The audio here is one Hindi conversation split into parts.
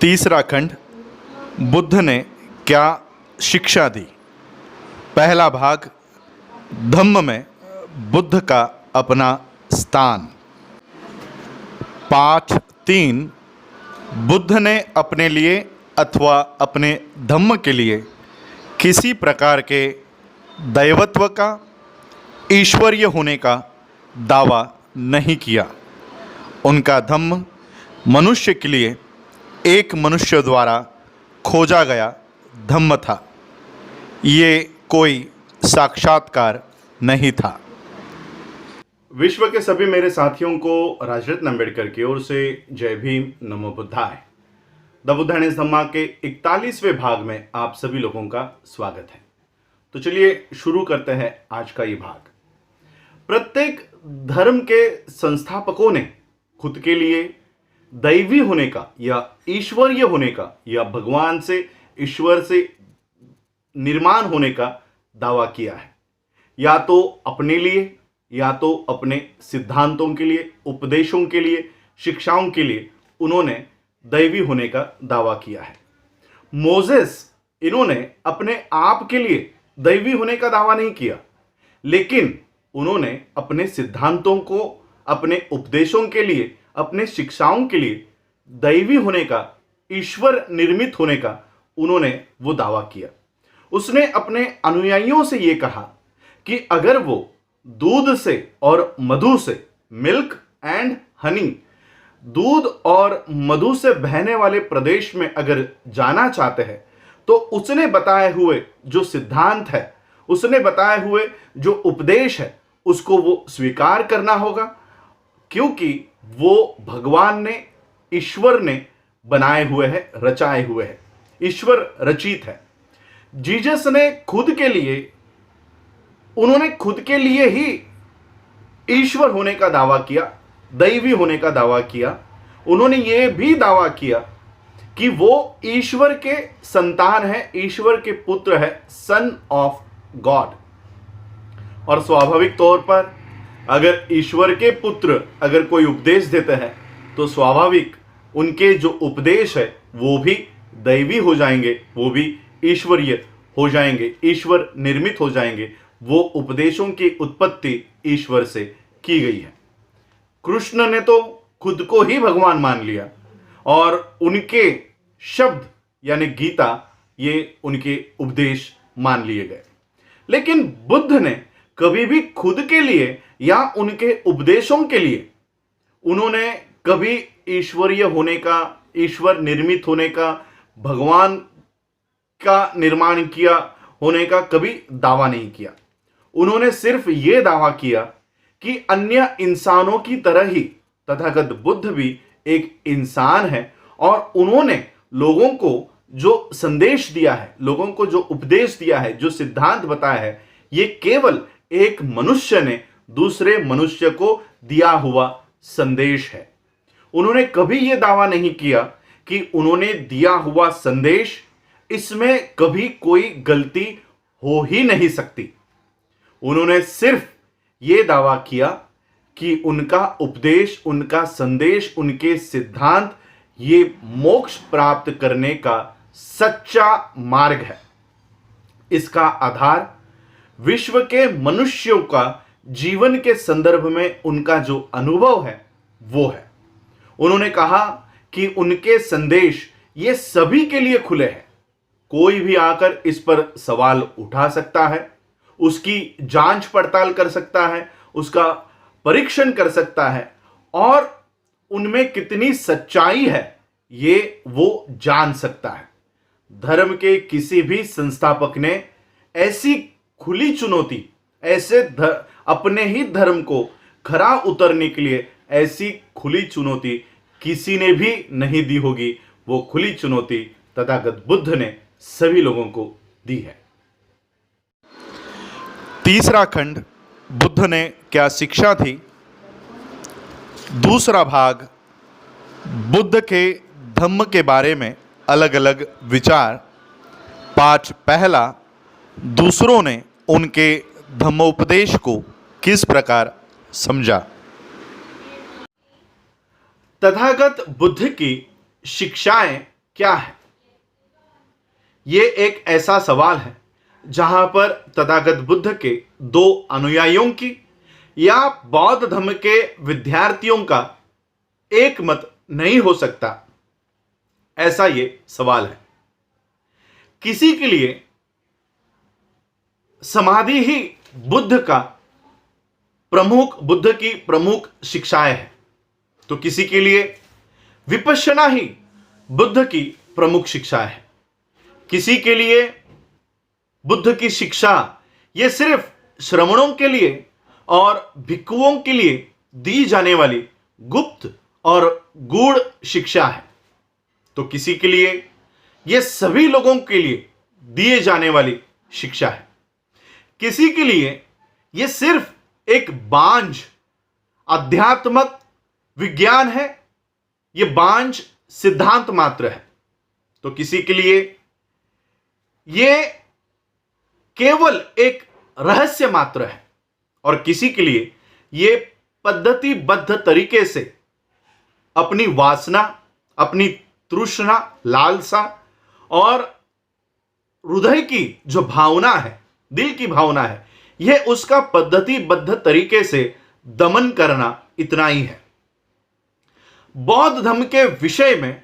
तीसरा खंड, बुद्ध ने क्या शिक्षा दी। पहला भाग, धम्म में बुद्ध का अपना स्थान। पाठ 3, बुद्ध ने अपने लिए अथवा अपने धम्म के लिए किसी प्रकार के दैवत्व का, ईश्वरीय होने का दावा नहीं किया। उनका धम्म मनुष्य के लिए एक मनुष्य द्वारा खोजा गया धम्म था। ये कोई साक्षात्कार नहीं था। विश्व के सभी मेरे साथियों को राजरत्न अम्बेडकर की ओर से जय भीम, नमो बुद्धाय। द बुद्धायन धम्मा के 41वें भाग में आप सभी लोगों का स्वागत है। तो चलिए शुरू करते हैं आज का ये भाग। प्रत्येक धर्म के संस्थापकों ने खुद के लिए दैवी होने का या ईश्वरीय होने का या भगवान से, ईश्वर से निर्माण होने का दावा किया है। या तो अपने लिए, या तो अपने सिद्धांतों के लिए, उपदेशों के लिए, शिक्षाओं के लिए उन्होंने दैवी होने का दावा किया है। मोसेस, इन्होंने अपने आप के लिए दैवी होने का दावा नहीं किया, लेकिन उन्होंने अपने सिद्धांतों को, अपने उपदेशों के लिए, अपने शिक्षाओं के लिए दैवी होने का, ईश्वर निर्मित होने का उन्होंने वो दावा किया। उसने अपने अनुयायियों से ये कहा कि अगर वो दूध से और मधु से, मिल्क एंड हनी, दूध और मधु से बहने वाले प्रदेश में अगर जाना चाहते हैं तो उसने बताए हुए जो सिद्धांत है, उसने बताए हुए जो उपदेश है, उसको वो स्वीकार करना होगा, क्योंकि वो भगवान ने, ईश्वर ने बनाए हुए हैं, रचाए हुए हैं, ईश्वर रचित है। जीसस ने खुद के लिए, उन्होंने खुद के लिए ही ईश्वर होने का दावा किया, दैवी होने का दावा किया। उन्होंने ये भी दावा किया कि वो ईश्वर के संतान है, ईश्वर के पुत्र है, सन ऑफ गॉड। और स्वाभाविक तौर पर अगर ईश्वर के पुत्र अगर कोई उपदेश देते हैं तो स्वाभाविक उनके जो उपदेश है वो भी दैवी हो जाएंगे, वो भी ईश्वरीय हो जाएंगे, ईश्वर निर्मित हो जाएंगे। वो उपदेशों की उत्पत्ति ईश्वर से की गई है। कृष्ण ने तो खुद को ही भगवान मान लिया और उनके शब्द यानी गीता, ये उनके उपदेश मान लिए गए। लेकिन बुद्ध ने कभी भी खुद के लिए या उनके उपदेशों के लिए उन्होंने कभी ईश्वरीय होने का, ईश्वर निर्मित होने का, भगवान का निर्माण किया होने का कभी दावा नहीं किया। उन्होंने सिर्फ ये दावा किया कि अन्य इंसानों की तरह ही तथागत बुद्ध भी एक इंसान है और उन्होंने लोगों को जो संदेश दिया है, लोगों को जो उपदेश दिया है, जो सिद्धांत बताया है, ये केवल एक मनुष्य ने दूसरे मनुष्य को दिया हुआ संदेश है। उन्होंने कभी यह दावा नहीं किया कि उन्होंने दिया हुआ संदेश, इसमें कभी कोई गलती हो ही नहीं सकती। उन्होंने सिर्फ यह दावा किया कि उनका उपदेश, उनका संदेश, उनके सिद्धांत ये मोक्ष प्राप्त करने का सच्चा मार्ग है। इसका आधार विश्व के मनुष्यों का जीवन के संदर्भ में उनका जो अनुभव है वो है। उन्होंने कहा कि उनके संदेश ये सभी के लिए खुले हैं। कोई भी आकर इस पर सवाल उठा सकता है, उसकी जांच पड़ताल कर सकता है, उसका परीक्षण कर सकता है और उनमें कितनी सच्चाई है ये वो जान सकता है। धर्म के किसी भी संस्थापक ने ऐसी खुली चुनौती, ऐसे अपने ही धर्म को खरा उतरने के लिए ऐसी खुली चुनौती किसी ने भी नहीं दी होगी। वो खुली चुनौती तथागत बुद्ध ने सभी लोगों को दी है। तीसरा खंड, बुद्ध ने क्या शिक्षा दी। दूसरा भाग, बुद्ध के धम्म के बारे में अलग अलग विचार। पाठ पहला, दूसरों ने उनके धम्मोपदेश को किस प्रकार समझा। तथागत बुद्ध की शिक्षाएं क्या है? ये एक ऐसा सवाल है जहां पर तथागत बुद्ध के दो अनुयायियों की या बौद्ध धर्म के विद्यार्थियों का एक मत नहीं हो सकता, ऐसा ये सवाल है। किसी के लिए समाधि ही बुद्ध की प्रमुख शिक्षाएं है, तो किसी के लिए विपश्यना ही बुद्ध की प्रमुख शिक्षा है। किसी के लिए बुद्ध की शिक्षा ये सिर्फ श्रमणों के लिए और भिक्षुओं के लिए दी जाने वाली गुप्त और गूढ़ शिक्षा है, तो किसी के लिए ये सभी लोगों के लिए दिए जाने वाली शिक्षा है। किसी के लिए ये सिर्फ एक बांझ आध्यात्मक विज्ञान है, ये बांझ सिद्धांत मात्र है, तो किसी के लिए ये केवल एक रहस्य मात्र है, और किसी के लिए ये पद्धतिबद्ध तरीके से अपनी वासना, अपनी तृष्णा, लालसा और हृदय की जो भावना है, दिल की भावना है, यह उसका पद्धतिबद्ध तरीके से दमन करना इतना ही है। बौद्ध धर्म के विषय में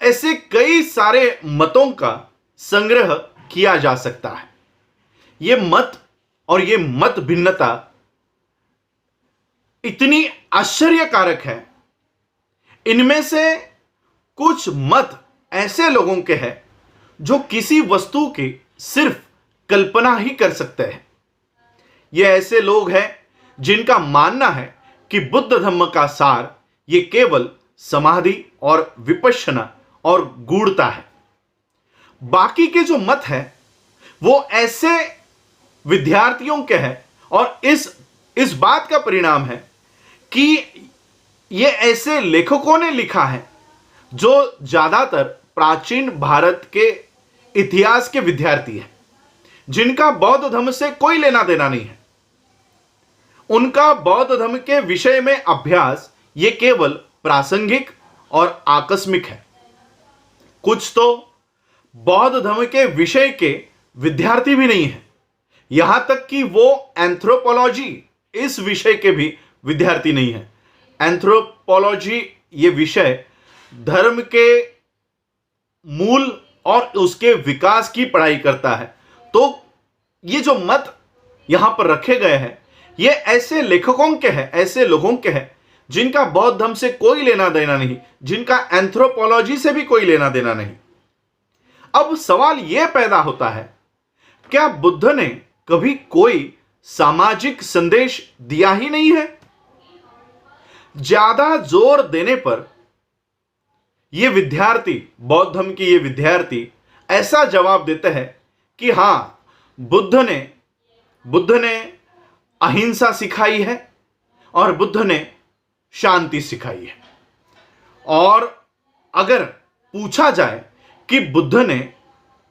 ऐसे कई सारे मतों का संग्रह किया जा सकता है। यह मत और यह मत भिन्नता इतनी आश्चर्यकारक है। इनमें से कुछ मत ऐसे लोगों के हैं जो किसी वस्तु की सिर्फ कल्पना ही कर सकते हैं। ये ऐसे लोग हैं जिनका मानना है कि बुद्ध धर्म का सार ये केवल समाधि और विपश्यना और गूढ़ता है। बाकी के जो मत है वो ऐसे विद्यार्थियों के हैं, और इस बात का परिणाम है कि ये ऐसे लेखकों ने लिखा है जो ज्यादातर प्राचीन भारत के इतिहास के विद्यार्थी हैं, जिनका बौद्ध धर्म से कोई लेना देना नहीं है। उनका बौद्ध धर्म के विषय में अभ्यास ये केवल प्रासंगिक और आकस्मिक है। कुछ तो बौद्ध धर्म के विषय के विद्यार्थी भी नहीं है, यहां तक कि वो एंथ्रोपोलॉजी इस विषय के भी विद्यार्थी नहीं है। एंथ्रोपोलॉजी ये विषय धर्म के मूल और उसके विकास की पढ़ाई करता है। तो ये जो मत यहां पर रखे गए हैं ये ऐसे लेखकों के हैं, ऐसे लोगों के हैं जिनका बौद्ध धर्म से कोई लेना देना नहीं, जिनका एंथ्रोपोलॉजी से भी कोई लेना देना नहीं। अब सवाल यह पैदा होता है, क्या बुद्ध ने कभी कोई सामाजिक संदेश दिया ही नहीं है? ज्यादा जोर देने पर ये विद्यार्थी, बौद्ध धर्म के ये विद्यार्थी ऐसा जवाब देते हैं कि हां, बुद्ध ने अहिंसा सिखाई है और बुद्ध ने शांति सिखाई है। और अगर पूछा जाए कि बुद्ध ने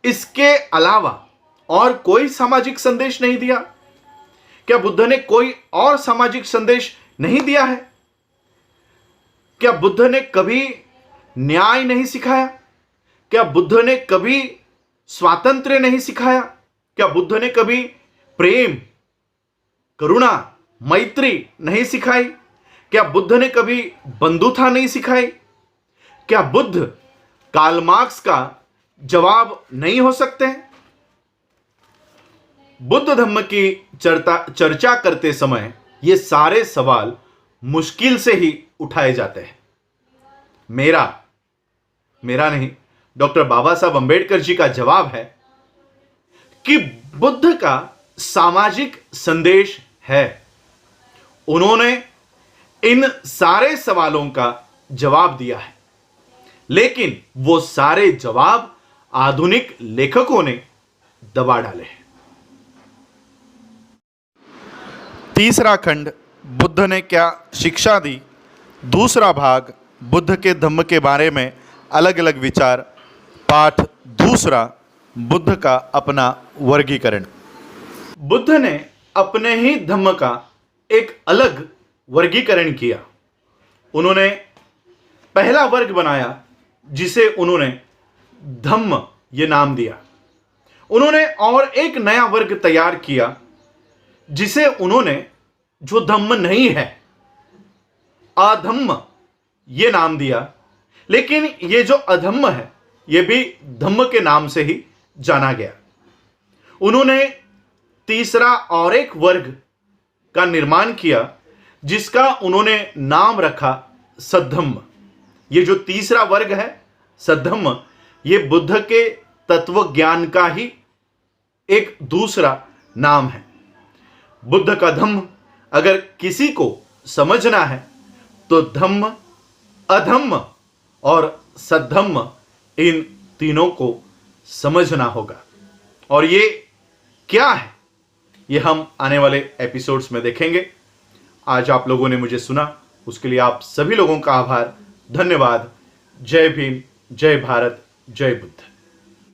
इसके अलावा और कोई सामाजिक संदेश नहीं दिया, क्या बुद्ध ने कोई और सामाजिक संदेश नहीं दिया है? क्या बुद्ध ने कभी न्याय नहीं सिखाया? क्या बुद्ध ने कभी स्वातंत्र्य नहीं सिखाया? क्या बुद्ध ने कभी प्रेम, करुणा, मैत्री नहीं सिखाई? क्या बुद्ध ने कभी बंधुता नहीं सिखाई? क्या बुद्ध कार्ल मार्क्स का जवाब नहीं हो सकते? बुद्ध धर्म की चर्चा करते समय ये सारे सवाल मुश्किल से ही उठाए जाते हैं। मेरा नहीं, डॉक्टर बाबा साहब अंबेडकर जी का जवाब है कि बुद्ध का सामाजिक संदेश है। उन्होंने इन सारे सवालों का जवाब दिया है, लेकिन वो सारे जवाब आधुनिक लेखकों ने दबा डाले हैं। तीसरा खंड, बुद्ध ने क्या शिक्षा दी। दूसरा भाग, बुद्ध के धम्म के बारे में अलग अलग विचार। पाठ दूसरा, बुद्ध का अपना वर्गीकरण। बुद्ध ने अपने ही धम्म का एक अलग वर्गीकरण किया। उन्होंने पहला वर्ग बनाया जिसे उन्होंने धम्म ये नाम दिया। उन्होंने और एक नया वर्ग तैयार किया जिसे उन्होंने, जो धम्म नहीं है, अधम्म ये नाम दिया। लेकिन ये जो अधम्म है ये भी धम्म के नाम से ही जाना गया। उन्होंने तीसरा और एक वर्ग का निर्माण किया जिसका उन्होंने नाम रखा सद्धम्म। ये जो तीसरा वर्ग है सद्धम्म, ये बुद्ध के तत्व ज्ञान का ही एक दूसरा नाम है। बुद्ध का धम्म अगर किसी को समझना है तो धम्म, अधम्म और सद्धम्म इन तीनों को समझना होगा। और ये क्या है ये हम आने वाले एपिसोड्स में देखेंगे। आज आप लोगों ने मुझे सुना, उसके लिए आप सभी लोगों का आभार, धन्यवाद। जय भीम, जय भारत, जय बुद्ध।